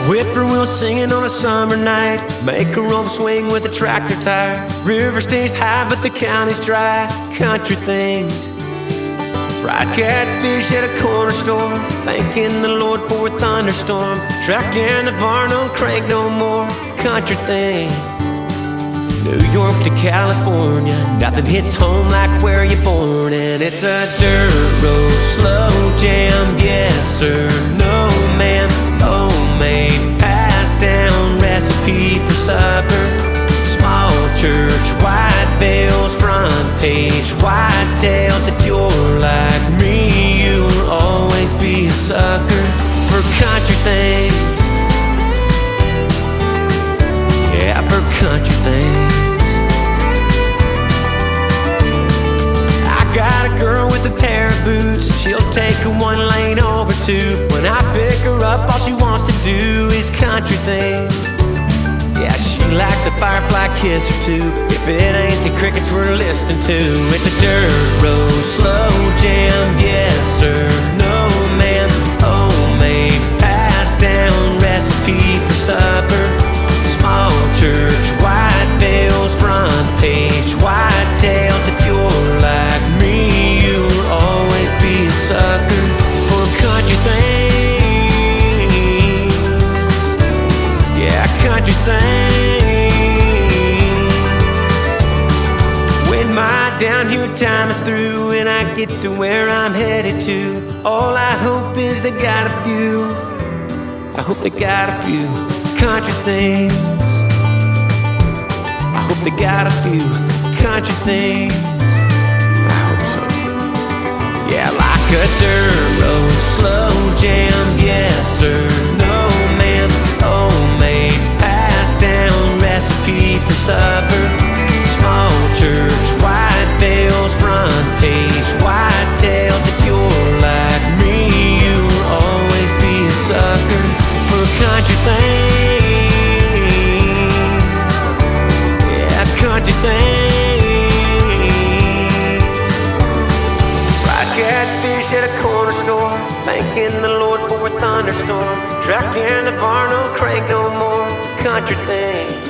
Whippoorwill singing on a summer night, make a rope swing with a tractor tire. River stays high but the county's dry, country things. Fried catfish at a corner store, thanking the Lord for a thunderstorm. Tractor in the barn, don't crank no more, country things. New York to California, nothing hits home like where you're born. And it's a dirt road, slow jam, yes sir, no ma'am. Homemade, passed down recipe for supper. Small church, white veils, front page, white tails. If you're like me, you'll always be a sucker for country things. Yeah, for country things. I got a girl with a pair of boots, and she'll take a one lane over two. When I pick her up, all she wants to do is country things. Yeah, she likes a firefly kiss or two. If it ain't the crickets we're listening to. It's a dirt road, slow jam, yes sir, no ma'am. Homemade, passed down recipe for supper. Small church, white veils, front page, white tails. If you're like me, you'll always be a sucker for country things. Yeah, country things. When my down here time is through and I get to where I'm headed to, all I hope is they got a few. I hope they got a few country things. I hope they got a few country things. I hope so. Yeah, like a dirt road, slow jam, yes sir, no ma'am. Homemade, passed down recipe for supper. Small church, white veils, front page, white tails. If you're like me, you'll always be a sucker for country things. Yeah, country things. Fried catfish at a corner store, thanking the Lord for a thunderstorm. Tractor in the barn, don't crank no more, country things.